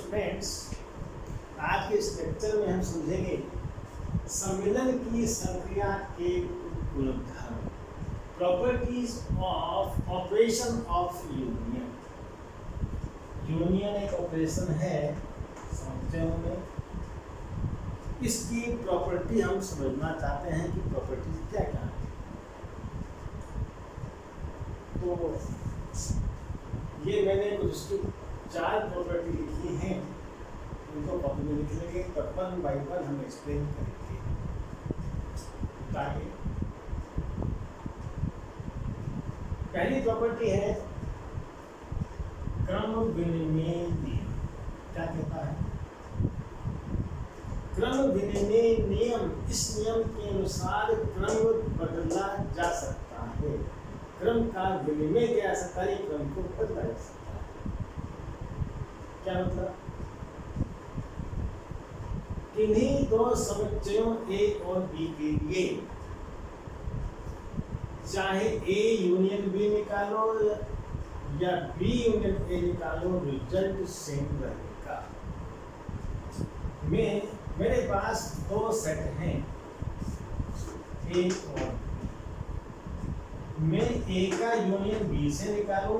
Students, आज के इस लेक्चर में हम समझेंगे सम्मेलन की संक्रिया के गुणधर्म, properties of operation of union. Union एक ऑपरेशन है संचयों में, इसकी प्रॉपर्टी हम समझना चाहते हैं कि प्रॉपर्टीज क्या क्या है। तो ये मैंने कुछ उसकी 4 प्रॉपर्टी लिखी हैं, उनको कॉपी में लिख लेंगे, पर 1 बाय 1 हम एक्सप्लेन करेंगे ताकि पहली प्रॉपर्टी है क्रम विनिमय नियम। क्या कहता है? क्रम विनिमय नियम, इस नियम के अनुसार क्रम बदला जा सकता है। क्रम का विनिमय किया जा सकता है, क्रम को बदला जा सकता है। क्या मतलब? किन्हीं 2 समुच्चयों ए और बी के लिए चाहे ए यूनियन बी निकालो या बी यूनियन ए निकालो, रिजल्ट सेम रहेगा। मेरे पास 2 सेट हैं ए और बी। मैं ए का यूनियन बी से निकालूं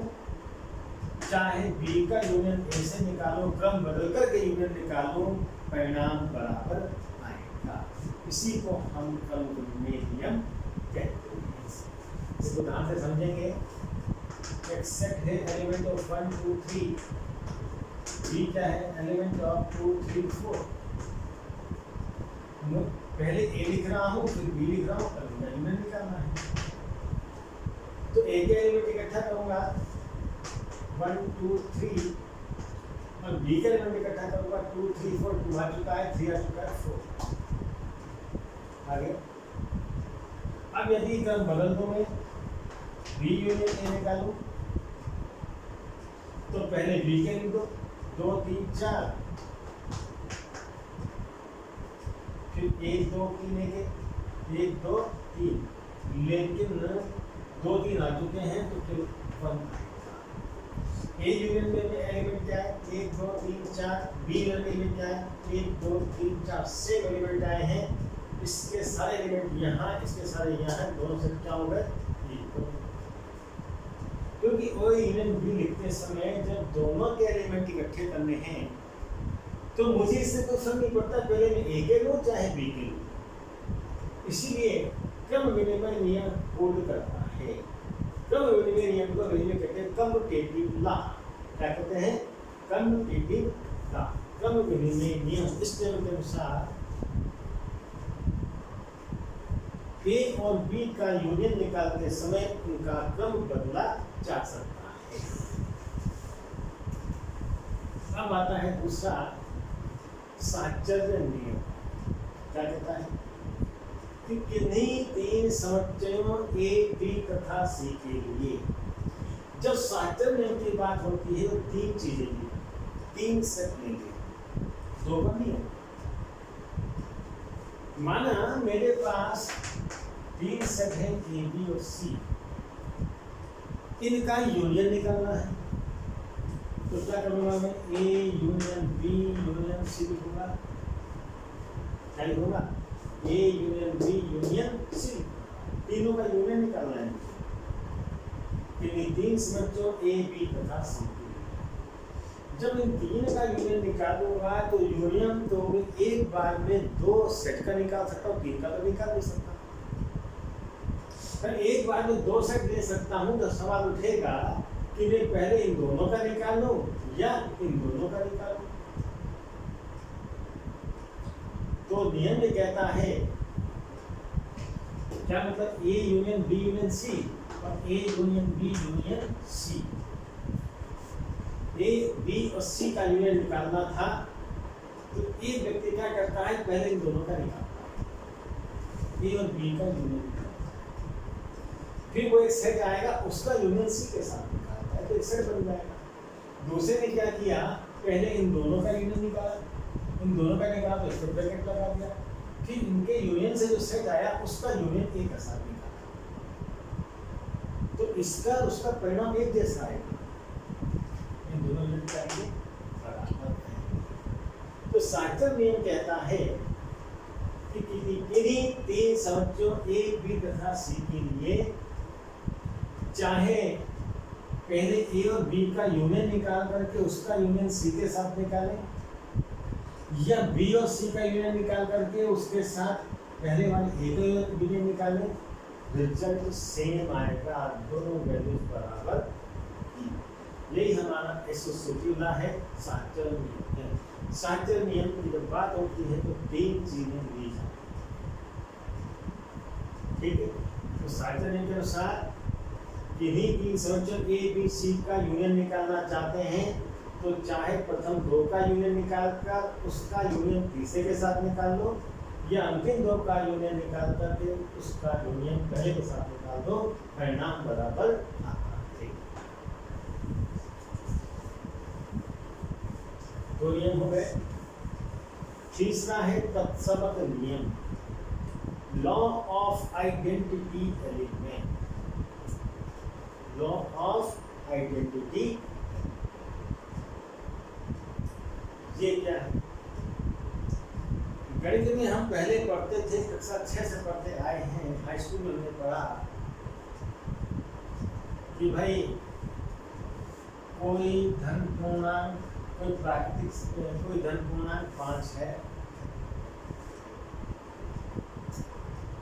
चाहे बी का यूनियन ए से निकालो, क्रम बदल करके यूनियन निकालो, परिणाम बराबर आएगा। इसी को हम क्रम विनिमय नियम कहते हैं। इसको ध्यान से समझेंगे। एक सेट है एलिमेंट ऑफ 1 2 3, बी क्या है? Element of 2 3 4। पहले ए लिख रहा हूँ, फिर बी लिख रहा हूँ, क्रम यूनियन निकालना है। तो ए के एलिमेंट इकट्ठा करूंगा 1 2 3 और बी के एलिमेंट इकट्ठा करूंगा 2 3 4। 2 आ चुका है, 3 आ चुका है, 4 आगे। अब यदि क्रम बदल दूं मैं, बी यूनियन ए निकालूं, तो पहले बी के लिख दो 2 3 4, फिर 1 2 3 लेंगे 1 2 3, लेकिन 2 3 आ चुके हैं तो फिर 1 ए यूनियन में एलिमेंट क्या है? 1 2 3 4। बी यूनियन में क्या है? 1 2 3 4। सेम एलिमेंट आए हैं, इसके सारे एलिमेंट यहाँ, इसके सारे यहाँ हैं, दोनों से क्या हो गए? क्योंकि ओ यूनियन बी लिखते समय जब दोनों के एलिमेंट इकट्ठे करने हैं तो मुझे इससे तो फर्क नहीं पड़ता पहले मैं ए के लूं चाहे बी के लूं। इसीलिए क्रम विनिमय नियम होल्ड करता है। क्रम विनिमय नियम को अंग्रेजी में कहते हैं कम्यूटेटिव लॉ। क्या कहते हैं? कम्यूटेटिव लॉ, क्रम विनिमय नियम। इस नियम के अनुसार ए और बी का यूनियन निकालते समय उनका क्रम बदला जा सकता है। अब आता है दूसरा साहचर्य नियम। क्या कहता है? कि किन्हीं 3 समुच्चयों ए बी तथा सी के लिए जब साहचर्य नियम की बात होती है तो 3 चीजें ली, 3 सेट लेंगे, 2 पर नहीं होगा। माना मेरे पास 3 सेट हैं ए बी और सी, इनका यूनियन निकालना है। तो क्या करूंगा मैं? A union B union C लिखूंगा। क्या लिखूंगा? A union B union C. तीनों का यूनियन निकालना है। इन 3 समुच्चयों ए बी तथा सी के लिए जब इन 3 का यूनियन निकालूंगा तो यूनियन तो एक बार में 2 सेट का निकाल सकता हूँ, 3 का तो निकाल नहीं सकता। एक बार में 2 सेट ले सकता हूं तो सवाल उठेगा कि मैं पहले इन दोनों का निकालूं या इन दोनों का निकालूं। तो नियम ये कहता है, क्या मतलब? A union B union C और A union B union C. A B और सी का यूनियन निकालना था तो एक व्यक्ति क्या करता है? पहले इन दोनों का निकालता है, ए और बी का यूनियन। फिर वो एक सेट आएगा, उसका यूनियन सी के साथ निकालता है तो एक सेट बन जाएगा। दूसरे ने क्या किया? पहले इन दोनों का यूनियन निकाला, इन दोनों का निकाला तो इसको ब्रैकेट लगा दिया, फिर इनके यूनियन से जो सेट आया उसका यूनियन ए के साथ निकाला, तो इसका उसका परिणाम एक जैसा आएगा। इन दोनों यूनिट का बराबर है। साइचर नियम कहता है कि किन्हीं तीन समोच्चों ए, बी तथा सी के लिए चाहे पहले ए और बी का यूनियन निकाल करके उसका यूनियन सी के साथ निकालें, या बी और सी का यूनियन निकाल करके उसके साथ पहले वाले ए का यूनियन निकालें, रिजल्ट सेम आएगा, दोनों वैल्यूज बराबर। यही हमारा एसोसिएटिव लॉ है, साइचर नियम। साइचर नियम की जब बात होती है तो तीन चीजें ली जाती हैं, ठीक है। तो साइचर नियम के अनुसार किन्हीं तीन समोच्चों ए, बी, सी का यूनियन निकालना चाहते हैं तो चाहे प्रथम दो का यूनियन निकाल कर उसका यूनियन तीसरे के साथ निकाल लो, या अंतिम दो का यूनियन निकाल करके उसका यूनियन पहले के साथ निकाल दो, परिणाम बराबर आता है। दो नियम हो गए। तीसरा है तत्समक नियम, law of identity element. Law of identity ये क्या है? गणित में हम पहले पढ़ते थे, कक्षा 6 से पढ़ते आए हैं, हाई स्कूल में हमने पढ़ा कि भाई कोई धन पूर्णांक, कोई प्राकृतिक, कोई धन पूर्णांक 5 है,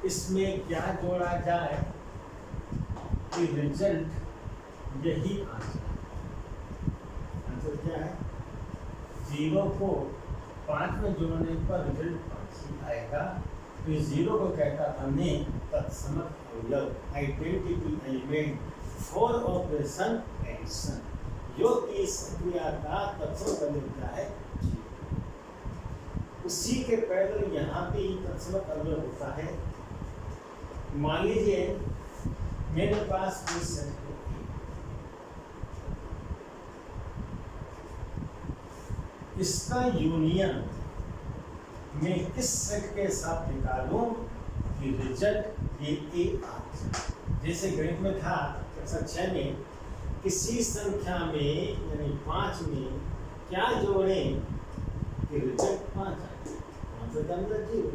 इसमें क्या जोड़ा जाए कि रिजल्ट यही आ जाए। आंसर क्या है? 0 को 5 में जोड़ने पर रिजल्ट 5 ही आएगा। तो इस 0 को कहता हमने तत्समक अवयव, identity element for operation addition. योग की संक्रिया का तत्समक अवयव क्या है? उसी के पैरेलल यहाँ भी तत्समक अवयव होता है। मान लीजिए मेरे पास कोई सेट है, इसका यूनियन मैं किस सेट के साथ निकालूं कि रिजल्ट ये ए आ जाए। जैसे गणित में था कक्षा 6 में, किसी संख्या में यानी 5 में क्या जोड़ें कि रिजल्ट 5 आए। 5 का मतलब 0।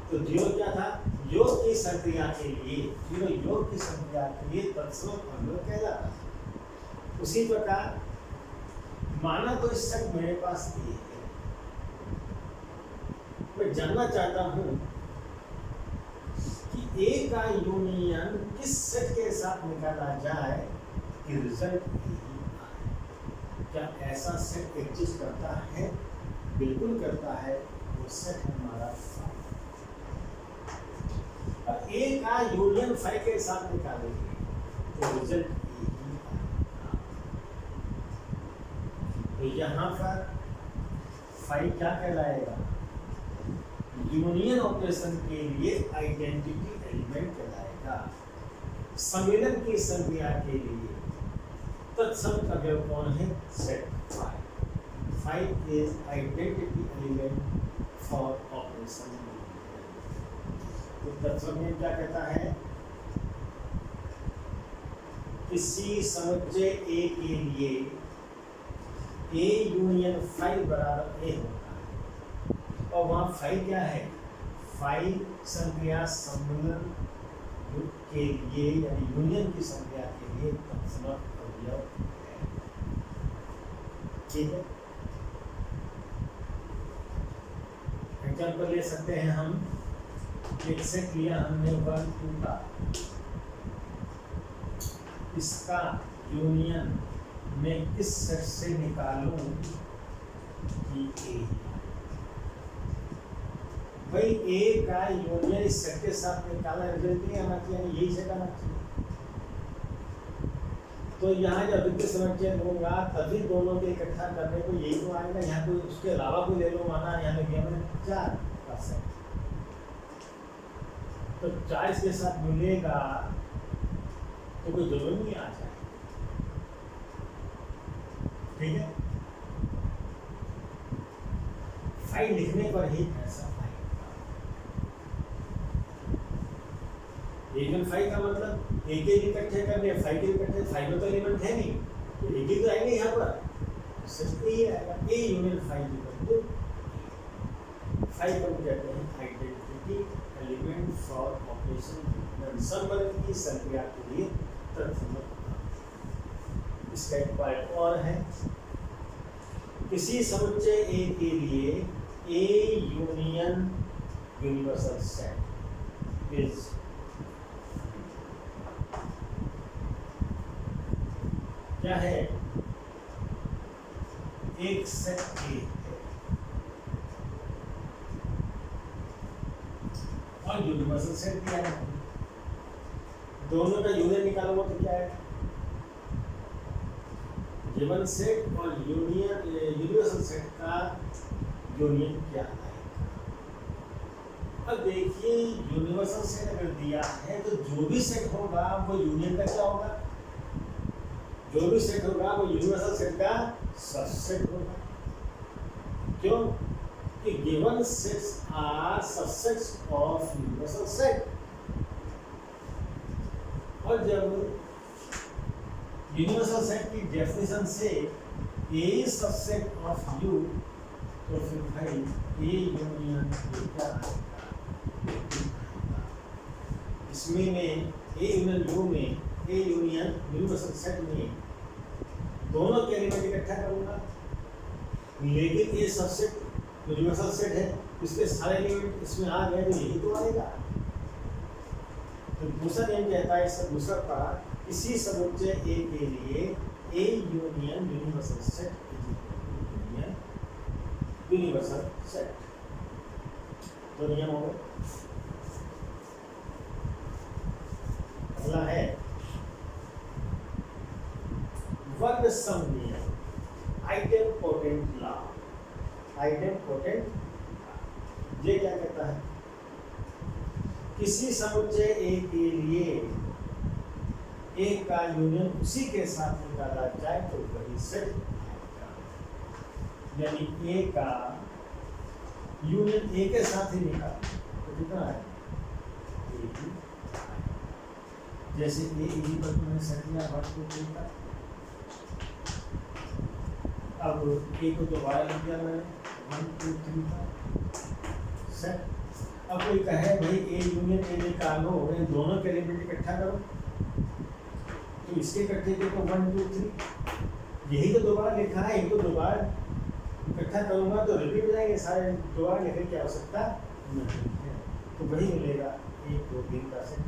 तो 0 क्या था? योग की संक्रिया के लिए, 0 योग की संक्रिया के लिए तत्समक अवयव कहलाता है। उसी प्रकार माना तो इस सेट मेरे पास ए है, मैं जानना चाहता हूं कि ए का यूनियन किस सेट के साथ निकाला जाए कि रिजल्ट यही आए। क्या ऐसा सेट एग्जिस्ट करता है? बिल्कुल करता है। वो सेट हमारा अब ए का यूनियन 5 के साथ निकालेंगे तो रिजल्ट यही आएगा। तो यहाँ पर 5 क्या कहलाएगा? यूनियन ऑपरेशन के लिए आइडेंटिटी एलिमेंट कहलाएगा। सम्मिलन की संक्रिया के लिए तत्समक अवयव कौन है? Set 5। 5 is identity element for operation. तो तत्समक नियम क्या कहता है? किसी समुच्चय ए के लिए ए यूनियन 5 बराबर ए होता है, और वहाँ 5 क्या है? 5 संक्रिया सम्मिलन के लिए यानी यूनियन की संक्रिया के लिए तत्समक अवयव है। ठीक है, एग्जाम्पल ले सकते हैं हम। एक सेट लिया हमने 1, 2 का, इसका यूनियन मैं किस सेट से निकालूं कि ए। भाई ए का यूनियन इस सेट के साथ निकालना रिजल्ट नहीं आना चाहिए, यही सेट आना चाहिए। तो यहाँ जब वित्तीय समुच्चय लूंगा तभी दोनों के इकट्ठा करने को यही तो आएगा। यहाँ कोई उसके अलावा कोई ले लो, माना यहाँ पे मैंने 4 का सेट, तो 40 के साथ मिलेगा तो कोई जरूरी नहीं आ जाए। ठीक है, 5 लिखने पर ही ऐसा आएगा। 5 का मतलब एक ही इकट्ठे करने, 5 के इकट्ठे, 5 में तो एलिमेंट है नहीं, तो एक ही तो आएंगे यहाँ पर, सिर्फ ए आएगा। A union 5 equal to. Five को कहते हैं आइडेंटिटी एलिमेंट फॉर ऑपरेशन संबंध की संक्रिया के लिए तथ्य। इसका एक पार्ट और है, किसी समुच्चय ए के लिए ए यूनियन यूनिवर्सल सेट इज क्या है, एक सेट ए है और यूनिवर्सल सेट दिया है, दोनों का यूनियन निकालो तो क्या है, गिवन सेट और यूनिवर्सल सेट का यूनियन क्या है। अब देखिए यूनिवर्सल सेट अगर दिया है तो जो भी सेट होगा वो यूनियन का क्या होगा, जो भी सेट होगा वो यूनिवर्सल सेट का सबसेट होगा। क्यों कि given sets are subsets of universal set, और जब यूनिवर्सल सेट की डेफिनेशन से ए सबसेट ऑफ यू, तो फिर भाई ए यूनियन क्या आएगा, इसमें में ए यूनियन यू में ए यूनियन यूनिवर्सल सेट में दोनों के एलिमेंट इकट्ठा करूंगा, लेकिन ये सबसेट यूनिवर्सल सेट है, इसके सारे एलिमेंट इसमें आ गए तो यही तो आएगा। तो दूसरा नियम कहता है, इसका दूसरा पार्ट, किसी समुच्चय ए के लिए ए union universal set union universal set, तो नियम हो गए। अगला है वर्ग सम नियम, आइडेम्पोटेंट लॉ। आइडेम्पोटेंट ये क्या कहता है, किसी समुच्चय ए के लिए ए का यूनियन उसी के साथ निकाला जाए तो वही सेट आएगा, यानी ए का यूनियन ए के साथ ही निकाला तो कितना है, जैसे ए इजी पर मैंने सेट लिया वर्ग को का, अब ए को दोबारा लिख दिया मैंने 1 2 3 का सेट। अब कोई कहे भाई ए यूनियन ए निकालो, इन दोनों के एलिमेंट इकट्ठा करो, तो इसके इकट्ठे के तो 1 2 3 यही तो दोबारा लिखा है, ये तो दोबारा इकट्ठा करूंगा तो रिपीट हो जाएंगे सारे, दोबारा लिखने की आवश्यकता नहीं है, तो वही मिलेगा 1 2 3 का सेट।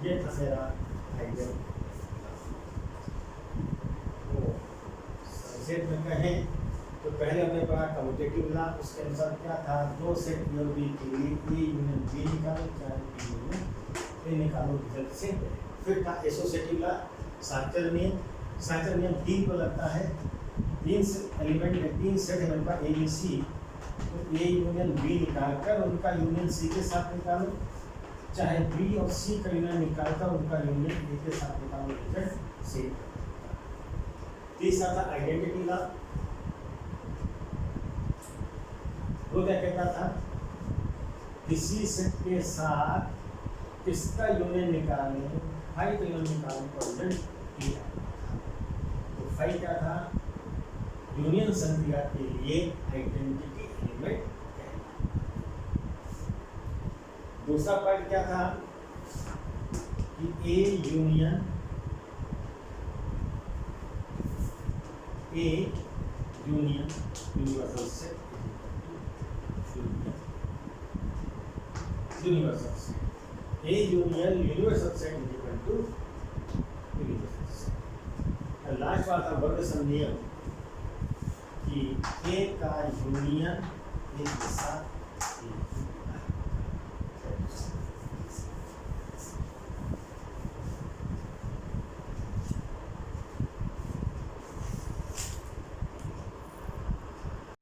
ये था मेरा आइडिया। तो संक्षेप में कहें तो पहले हमने पढ़ा कम्यूटेटिव लॉ, उसके अनुसार क्या था, दो सेट ए और बी के लिए ए यूनियन बी निकालो, चाहे बी यूनियन ए निकालो, रिजल्ट सेम है। फिर था एसोसिएटिव लॉ, सार्टर नियम। सार्टर नियम 3 को लगता है, 3 एलिमेंट है, 3 सेट है मेरे पास ए बी सी, तो ए यूनियन बी निकालकर उनका यूनियन सी के साथ निकालो, चाहे बी और सी का यूनियन निकालकर उनका यूनियन ए के साथ निकालो, रिजल्ट सेम। तीसरा था आइडेंटिटी लॉ, वो क्या कहता था, किसी सेट के साथ किसका यूनियन निकालें, फाइव का यूनियन निकालने का रिजल्ट किया। तो फाइव क्या था, यूनियन संक्रिया के लिए आइडेंटिटी एलिमेंट कहलाता। दूसरा पार्ट क्या था कि A union universal set, universal set, A union universal set is equal to universal set. Last बात था वर्ग सम नियम कि ए का यूनियन ए के साथ